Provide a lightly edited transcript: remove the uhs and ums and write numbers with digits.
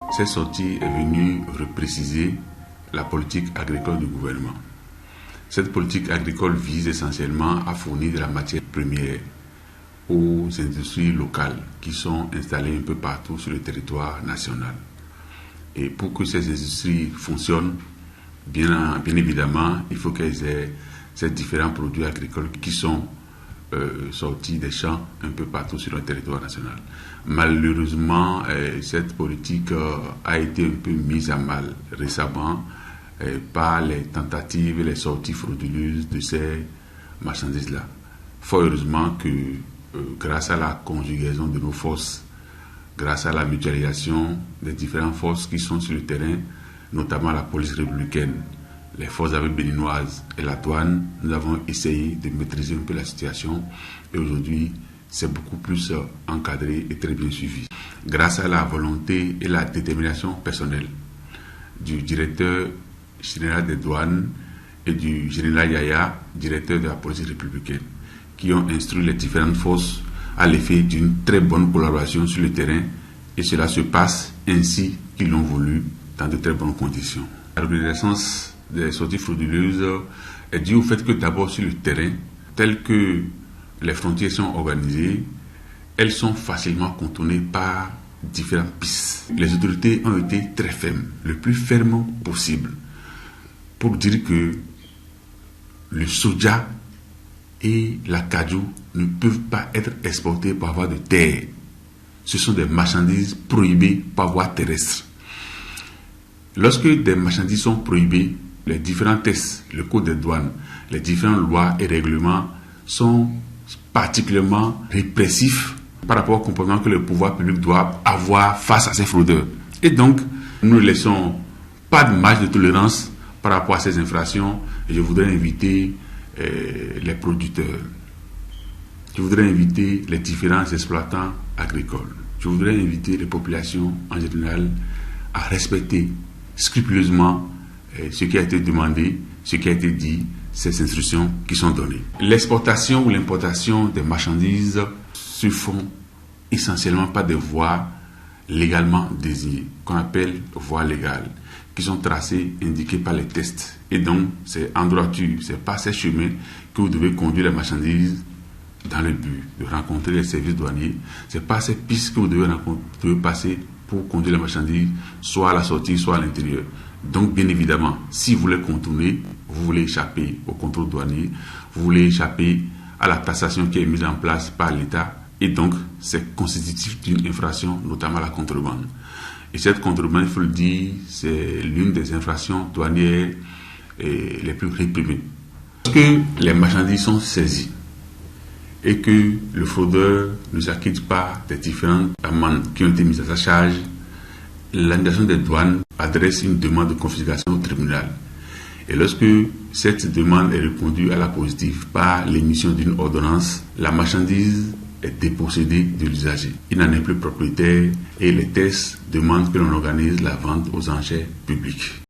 Cette sortie est venue repréciser la politique agricole du gouvernement. Cette politique agricole vise essentiellement à fournir de la matière première aux industries locales qui sont installées un peu partout sur le territoire national. Et pour que ces industries fonctionnent, bien évidemment, il faut qu'elles aient ces différents produits agricoles qui sont sortis des champs un peu partout sur le territoire national. Malheureusement, cette politique a été un peu mise à mal récemment par les tentatives et les sorties frauduleuses de ces marchandises-là. Fort heureusement que grâce à la conjugaison de nos forces, grâce à la mutualisation des différentes forces qui sont sur le terrain, notamment la police républicaine, les forces armées béninoises et la douane, nous avons essayé de maîtriser un peu la situation et aujourd'hui, c'est beaucoup plus encadré et très bien suivi. Grâce à la volonté et la détermination personnelle du directeur général des douanes et du général Yaya, directeur de la police républicaine, qui ont instruit les différentes forces à l'effet d'une très bonne collaboration sur le terrain et cela se passe ainsi qu'ils l'ont voulu dans de très bonnes conditions. La recrudescence des sorties frauduleuses est due au fait que d'abord sur le terrain, tel que les frontières sont organisées, elles sont facilement contournées par différentes pistes. Les autorités ont été très fermes, le plus fermes possible, pour dire que le soja et l'acajou ne peuvent pas être exportés par voie de terre. Ce sont des marchandises prohibées par voie terrestre. Lorsque des marchandises sont prohibées, les différents tests, le code des douanes, les différentes lois et règlements sont particulièrement répressifs par rapport au comportement que le pouvoir public doit avoir face à ces fraudeurs. Et donc, nous ne laissons pas de marge de tolérance par rapport à ces infractions. Et je voudrais inviter les producteurs, je voudrais inviter les différents exploitants agricoles, je voudrais inviter les populations en général à respecter scrupuleusement ce qui a été demandé, ce qui a été dit, ces instructions qui sont données. L'exportation ou l'importation des marchandises se font essentiellement par des voies légalement désignées, qu'on appelle voies légales, qui sont tracées, indiquées par les tests. Et donc, c'est en droiture, c'est par ces chemins que vous devez conduire les marchandises dans le but de rencontrer les services douaniers. C'est par ces pistes que vous devez passer pour conduire les marchandises, soit à la sortie, soit à l'intérieur. Donc, bien évidemment, si vous voulez contourner, vous voulez échapper au contrôle douanier, vous voulez échapper à la taxation qui est mise en place par l'État, et donc, c'est constitutif d'une infraction, notamment la contrebande. Et cette contrebande, il faut le dire, c'est l'une des infractions douanières les plus réprimées. Lorsque les marchandises sont saisies et que le fraudeur ne s'acquitte pas des différentes amendes qui ont été mises à sa charge, l'administration des douanes adresse une demande de confiscation au tribunal. Et lorsque cette demande est répondue à la positive par l'émission d'une ordonnance, la marchandise est dépossédée de l'usager. Il n'en est plus propriétaire et les tests demandent que l'on organise la vente aux enchères publiques.